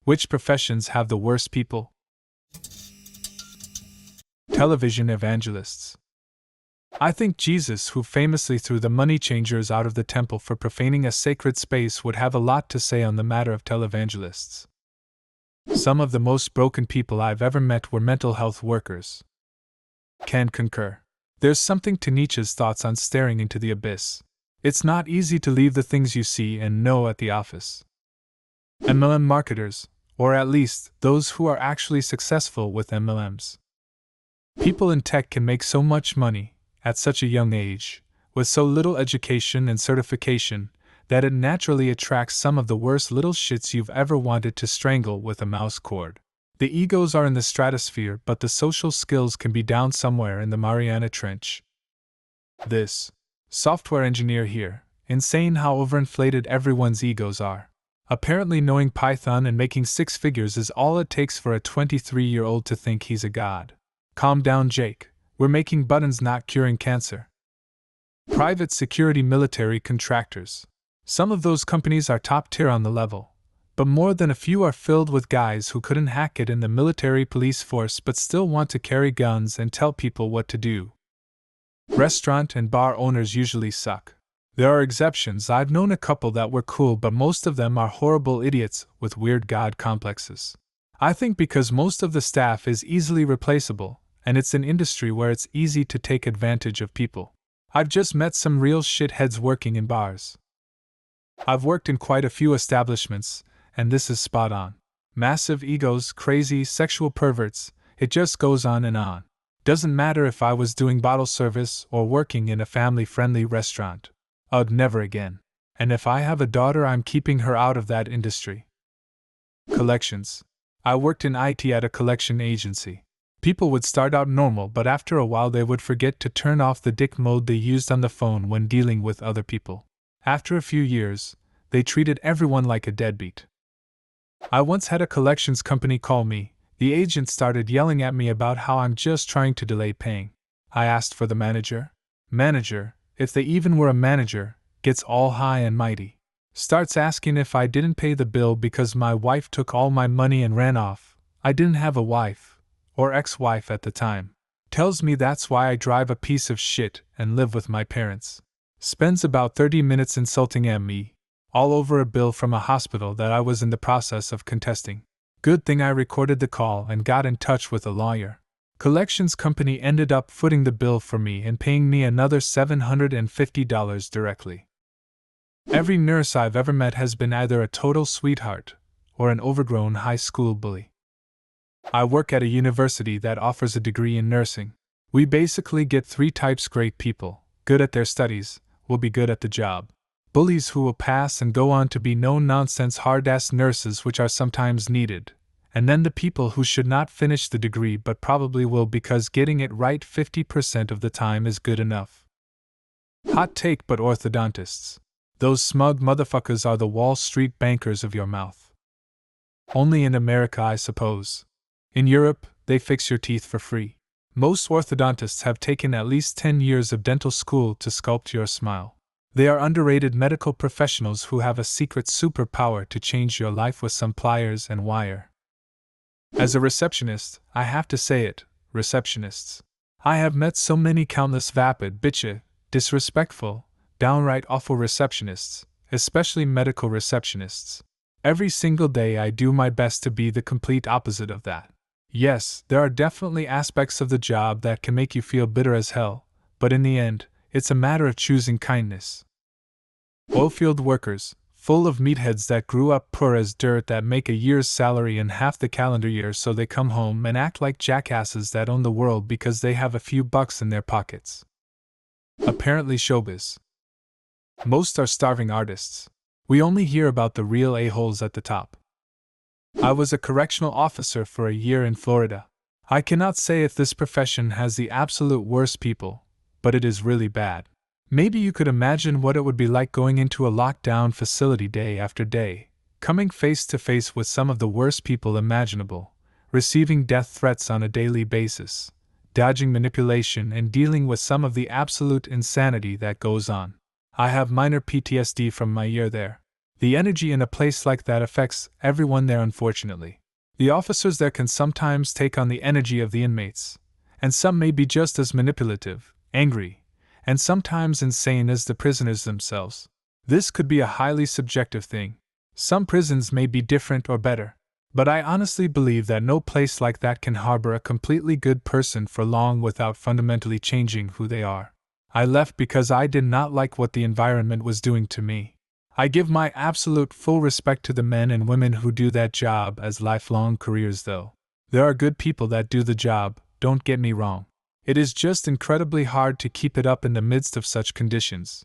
Which professions have the worst people? Television evangelists. I think Jesus, who famously threw the money changers out of the temple for profaning a sacred space, would have a lot to say on the matter of televangelists. Some of the most broken people I've ever met were mental health workers. Can concur. There's something to Nietzsche's thoughts on staring into the abyss. It's not easy to leave the things you see and know at the office. MLM marketers, or at least those who are actually successful with MLMs. People in tech can make so much money, at such a young age, with so little education and certification, that it naturally attracts some of the worst little shits you've ever wanted to strangle with a mouse cord. The egos are in the stratosphere, but the social skills can be down somewhere in the Mariana Trench. This software engineer here, insane how overinflated everyone's egos are. Apparently knowing Python and making six figures is all it takes for a 23-year-old to think he's a god. Calm down, Jake. We're making buttons, not curing cancer. Private security military contractors. Some of those companies are top tier on the level, but more than a few are filled with guys who couldn't hack it in the military police force but still want to carry guns and tell people what to do. Restaurant and bar owners usually suck. There are exceptions. I've known a couple that were cool, but most of them are horrible idiots with weird god complexes. I think because most of the staff is easily replaceable, and it's an industry where it's easy to take advantage of people. I've just met some real shitheads working in bars. I've worked in quite a few establishments, and this is spot on. Massive egos, crazy, sexual perverts, it just goes on and on. Doesn't matter if I was doing bottle service or working in a family-friendly restaurant. Never again. And if I have a daughter, I'm keeping her out of that industry. Collections. I worked in IT at a collection agency. People would start out normal, but after a while they would forget to turn off the dick mode they used on the phone when dealing with other people. After a few years, they treated everyone like a deadbeat. I once had a collections company call me. The agent started yelling at me about how I'm just trying to delay paying. I asked for the manager. Manager, if they even were a manager, gets all high and mighty. Starts asking if I didn't pay the bill because my wife took all my money and ran off. I didn't have a wife. Or ex-wife at the time. Tells me that's why I drive a piece of shit and live with my parents. Spends about 30 minutes insulting me, all over a bill from a hospital that I was in the process of contesting. Good thing I recorded the call and got in touch with a lawyer. Collections company ended up footing the bill for me and paying me another $750 directly. Every nurse I've ever met has been either a total sweetheart or an overgrown high school bully. I work at a university that offers a degree in nursing. We basically get three types: great people, good at their studies, will be good at the job. Bullies who will pass and go on to be no-nonsense hard-ass nurses, which are sometimes needed. And then the people who should not finish the degree but probably will because getting it right 50% of the time is good enough. Hot take, but orthodontists. Those smug motherfuckers are the Wall Street bankers of your mouth. Only in America, I suppose. In Europe, they fix your teeth for free. Most orthodontists have taken at least 10 years of dental school to sculpt your smile. They are underrated medical professionals who have a secret superpower to change your life with some pliers and wire. As a receptionist, I have to say it, receptionists. I have met so many countless vapid, bitchy, disrespectful, downright awful receptionists, especially medical receptionists. Every single day I do my best to be the complete opposite of that. Yes, there are definitely aspects of the job that can make you feel bitter as hell, but in the end, it's a matter of choosing kindness. Oilfield workers, full of meatheads that grew up poor as dirt, that make a year's salary in half the calendar year, so they come home and act like jackasses that own the world because they have a few bucks in their pockets. Apparently showbiz. Most are starving artists. We only hear about the real a-holes at the top. I was a correctional officer for a year in Florida. I cannot say if this profession has the absolute worst people, but it is really bad. Maybe you could imagine what it would be like going into a lockdown facility day after day, coming face to face with some of the worst people imaginable, receiving death threats on a daily basis, dodging manipulation, and dealing with some of the absolute insanity that goes on. I have minor PTSD from my year there. The energy in a place like that affects everyone there, unfortunately. The officers there can sometimes take on the energy of the inmates, and some may be just as manipulative, angry, and sometimes insane as the prisoners themselves. This could be a highly subjective thing. Some prisons may be different or better, but I honestly believe that no place like that can harbor a completely good person for long without fundamentally changing who they are. I left because I did not like what the environment was doing to me. I give my absolute full respect to the men and women who do that job as lifelong careers, though. There are good people that do the job, don't get me wrong. It is just incredibly hard to keep it up in the midst of such conditions.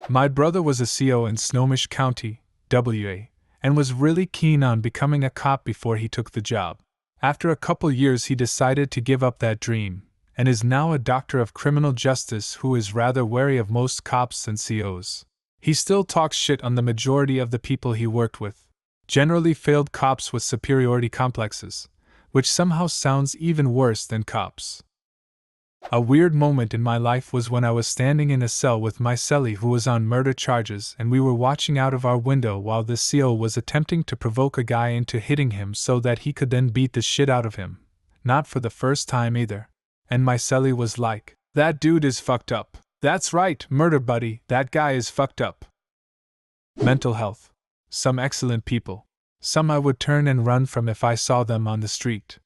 My brother was a CO in Snohomish County, WA, and was really keen on becoming a cop before he took the job. After a couple years, he decided to give up that dream, and is now a doctor of criminal justice who is rather wary of most cops and COs. He still talks shit on the majority of the people he worked with, generally failed cops with superiority complexes, which somehow sounds even worse than cops. A weird moment in my life was when I was standing in a cell with my cellie who was on murder charges, and we were watching out of our window while the CO was attempting to provoke a guy into hitting him so that he could then beat the shit out of him. Not for the first time either. And my cellie was like, "That dude is fucked up. That's right, murder buddy, that guy is fucked up." Mental health. Some excellent people. Some I would turn and run from if I saw them on the street.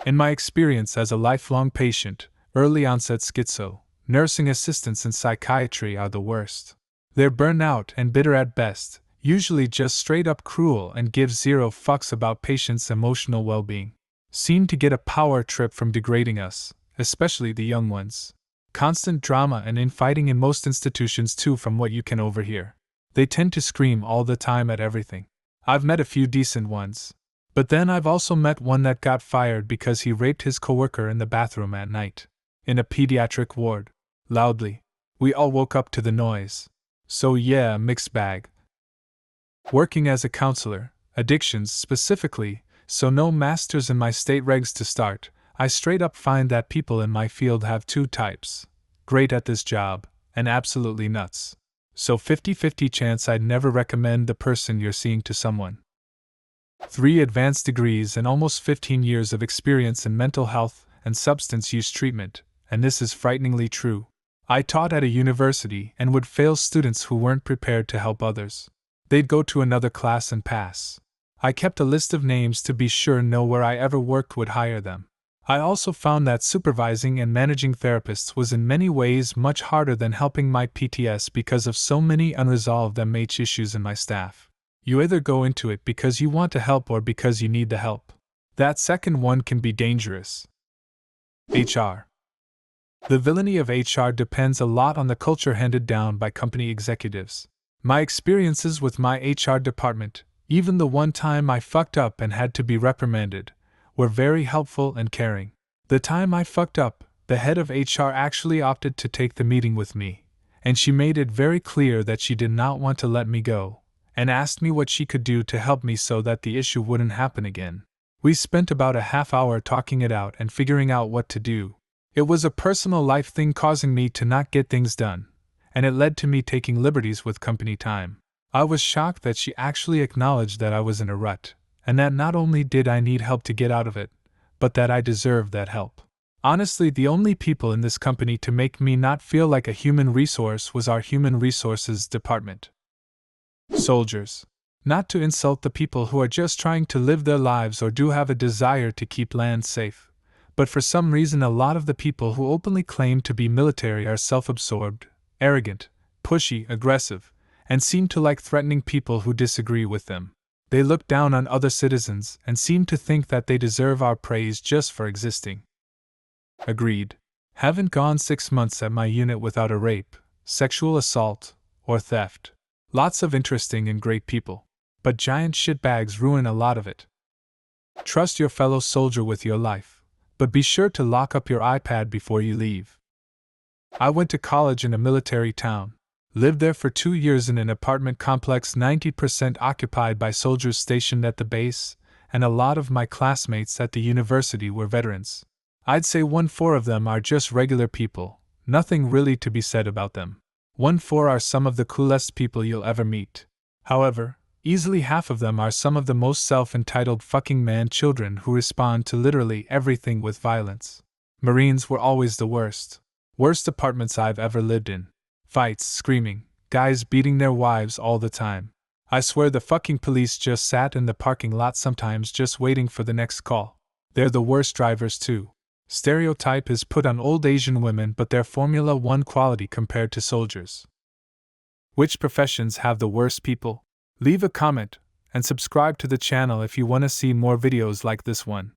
In my experience as a lifelong patient, early onset schizo, nursing assistants in psychiatry are the worst. They're burnout and bitter at best, usually just straight up cruel and give zero fucks about patients' emotional well-being. Seem to get a power trip from degrading us, especially the young ones. Constant drama and infighting in most institutions too, from what you can overhear. They tend to scream all the time at everything. I've met a few decent ones. But then I've also met one that got fired because he raped his coworker in the bathroom at night. In a pediatric ward. Loudly. We all woke up to the noise. So yeah, mixed bag. Working as a counselor, addictions specifically, so no masters in my state regs to start, I straight up find that people in my field have two types. Great at this job, and absolutely nuts. So 50-50 chance I'd never recommend the person you're seeing to someone. 3 advanced degrees and almost 15 years of experience in mental health and substance use treatment, and this is frighteningly true. I taught at a university and would fail students who weren't prepared to help others. They'd go to another class and pass. I kept a list of names to be sure no where I ever worked would hire them. I also found that supervising and managing therapists was in many ways much harder than helping my PTS because of so many unresolved MH issues in my staff. You either go into it because you want to help or because you need the help. That second one can be dangerous. HR. The villainy of HR depends a lot on the culture handed down by company executives. My experiences with my HR department, even the one time I fucked up and had to be reprimanded, were very helpful and caring. The time I fucked up, the head of HR actually opted to take the meeting with me, and she made it very clear that she did not want to let me go, and asked me what she could do to help me so that the issue wouldn't happen again. We spent about a half hour talking it out and figuring out what to do. It was a personal life thing causing me to not get things done, and it led to me taking liberties with company time. I was shocked that she actually acknowledged that I was in a rut, and that not only did I need help to get out of it, but that I deserved that help. Honestly, the only people in this company to make me not feel like a human resource was our human resources department. Soldiers. Not to insult the people who are just trying to live their lives or do have a desire to keep land safe, but for some reason a lot of the people who openly claim to be military are self-absorbed, arrogant, pushy, aggressive, and seem to like threatening people who disagree with them. They look down on other citizens and seem to think that they deserve our praise just for existing. Agreed. Haven't gone 6 months at my unit without a rape, sexual assault, or theft. Lots of interesting and great people. But giant shitbags ruin a lot of it. Trust your fellow soldier with your life, but be sure to lock up your iPad before you leave. I went to college in a military town. Lived there for 2 years in an apartment complex 90% occupied by soldiers stationed at the base, and a lot of my classmates at the university were veterans. I'd say 1/4 of them are just regular people, nothing really to be said about them. 1/4 are some of the coolest people you'll ever meet. However, easily half of them are some of the most self-entitled fucking man-children who respond to literally everything with violence. Marines were always the worst. Worst apartments I've ever lived in. Fights, screaming, guys beating their wives all the time. I swear the fucking police just sat in the parking lot sometimes just waiting for the next call. They're the worst drivers too. Stereotype is put on old Asian women, but they're Formula 1 quality compared to soldiers. Which professions have the worst people? Leave a comment and subscribe to the channel if you want to see more videos like this one.